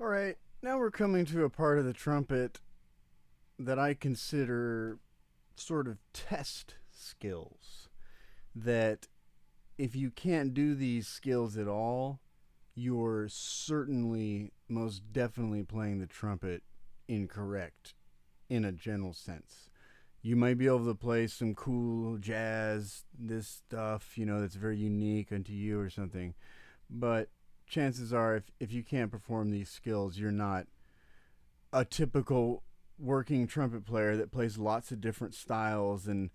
All right, now we're coming to a part of the trumpet that I consider sort of test skills. That if you can't do these skills at all, you're certainly, most definitely playing the trumpet incorrect in a general sense. You might be able to play some cool jazz, this stuff, that's very unique unto you or something. But chances are, if you can't perform these skills, you're not a typical working trumpet player that plays lots of different styles and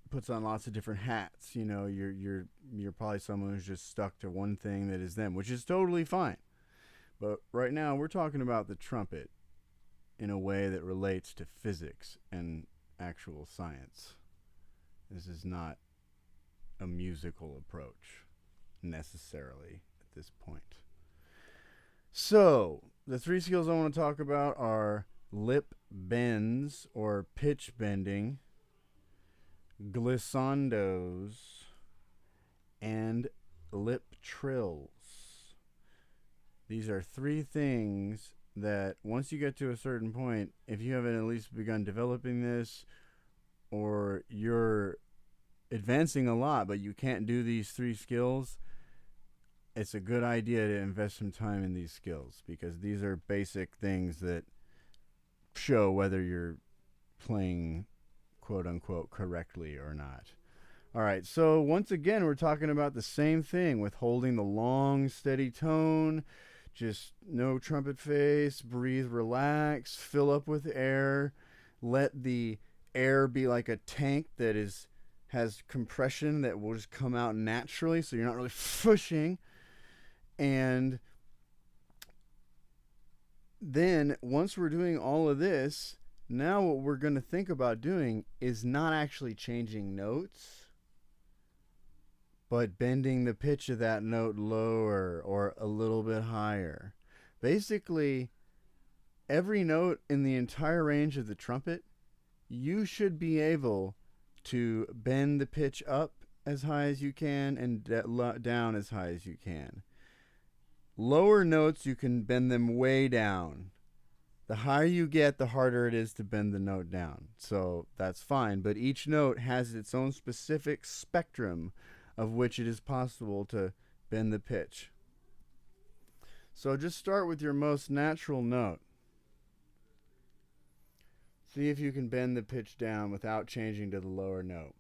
puts on lots of different hats. You're probably someone who's just stuck to one thing that is them, which is totally fine. But right now we're talking about the trumpet in a way that relates to physics and actual science. This is not a musical approach necessarily at this point. So, the three skills I want to talk about are lip bends or pitch bending, glissandos, and lip trills. These are three things that once you get to a certain point, if you haven't at least begun developing this, or you're advancing a lot but you can't do these three skills, it's a good idea to invest some time in these skills, because these are basic things that show whether you're playing quote unquote correctly or not. All right, so once again, we're talking about the same thing with holding the long, steady tone. Just no trumpet face, breathe, relax, fill up with air. Let the air be like a tank that has compression that will just come out naturally, so you're not really pushing. And then once we're doing all of this, now what we're going to think about doing is not actually changing notes, but bending the pitch of that note lower or a little bit higher. Basically, every note in the entire range of the trumpet, you should be able to bend the pitch up as high as you can and down as high as you can. Lower notes, you can bend them way down. The higher you get, the harder it is to bend the note down. So that's fine, but each note has its own specific spectrum of which it is possible to bend the pitch. So just start with your most natural note. See if you can bend the pitch down without changing to the lower note.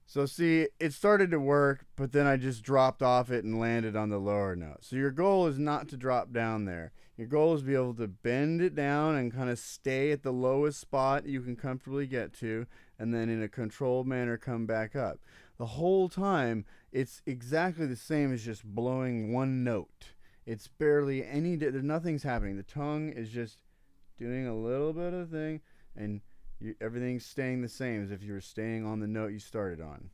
So see, it started to work, but then I just dropped off it and landed on the lower note. So your goal is not to drop down there. Your goal is to be able to bend it down and kind of stay at the lowest spot you can comfortably get to, and then in a controlled manner come back up. The whole time, it's exactly the same as just blowing one note. It's barely nothing's happening. The tongue is just doing a little bit of thing, and everything's staying the same as if you were staying on the note you started on.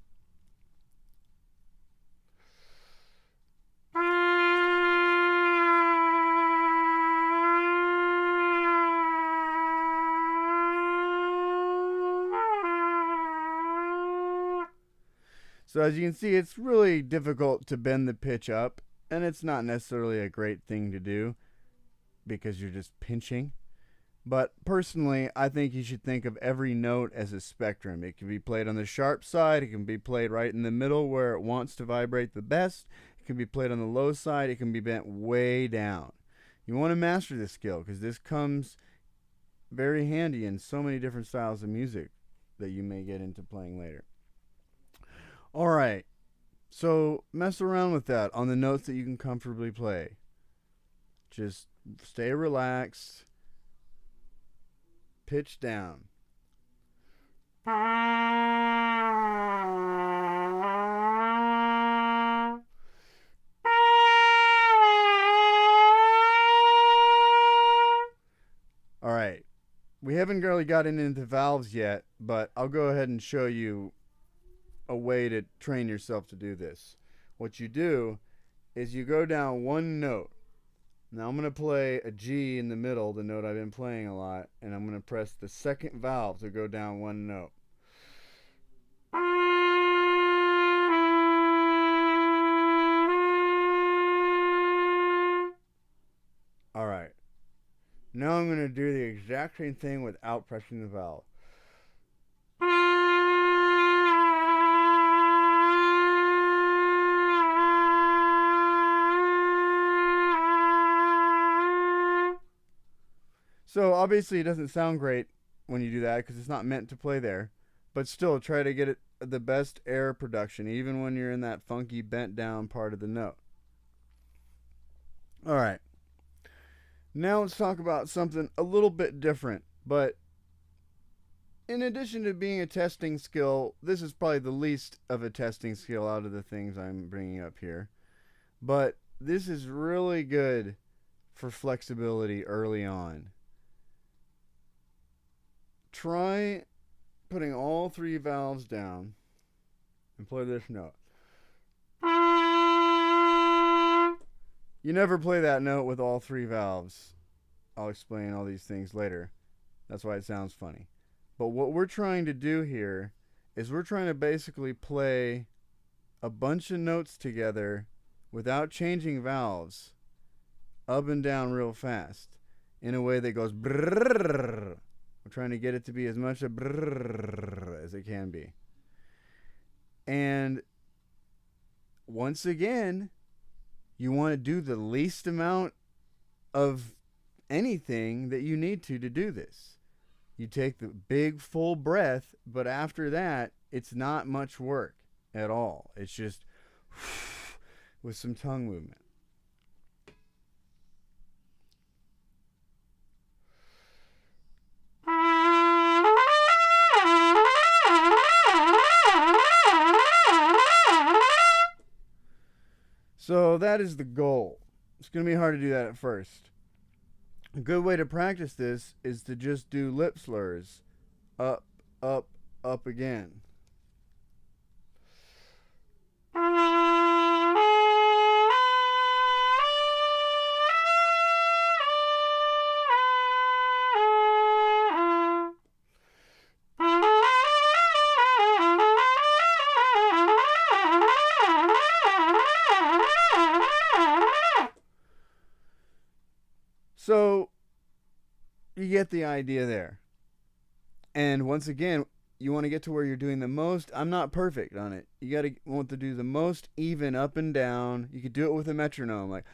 So as you can see, it's really difficult to bend the pitch up, and it's not necessarily a great thing to do because you're just pinching. But personally, I think you should think of every note as a spectrum. It can be played on the sharp side. It can be played right in the middle where it wants to vibrate the best. It can be played on the low side. It can be bent way down. You want to master this skill because this comes very handy in so many different styles of music that you may get into playing later. All right, so mess around with that on the notes that you can comfortably play. Just stay relaxed. Pitch down. All right, we haven't really gotten into valves yet, but I'll go ahead and show you a way to train yourself to do this. What you do is you go down one note. Now I'm going to play a G in the middle, the note I've been playing a lot, and I'm going to press the second valve to go down one note. to do the exact same thing without pressing the valve. So obviously it doesn't sound great when you do that because it's not meant to play there. But still, try to get it the best air production, even when you're in that funky bent down part of the note. All right. Now let's talk about something a little bit different. But in addition to being a testing skill, this is probably the least of a testing skill out of the things I'm bringing up here. But this is really good for flexibility early on. Try putting all 3 valves down and play this note. You never play that note with all 3 valves. I'll explain all these things later. That's why it sounds funny. But what we're trying to do here is we're trying to basically play a bunch of notes together without changing valves up and down real fast in a way that goes brrrr. We're trying to get it to be as much a brrrr as it can be. And once again, you want to do the least amount of anything that you need to do this. You take the big full breath, but after that, it's not much work at all. It's just with some tongue movement. So that is the goal. It's going to be hard to do that at first. A good way to practice this is to just do lip slurs. Up, up, up again. So you get the idea there. And once again, you want to get to where you're doing the most. I'm not perfect on it. You got to want to do the most even up and down. You could do it with a metronome, like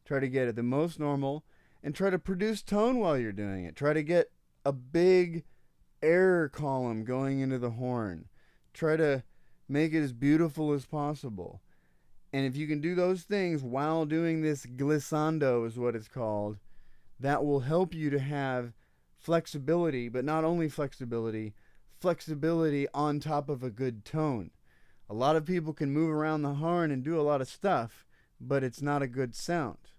try to get it the most normal and try to produce tone while you're doing it. Try to get a big air column going into the horn. Try to make it as beautiful as possible. And if you can do those things while doing this glissando is what it's called, that will help you to have flexibility, but not only flexibility on top of a good tone. A lot of people can move around the horn and do a lot of stuff, but it's not a good sound.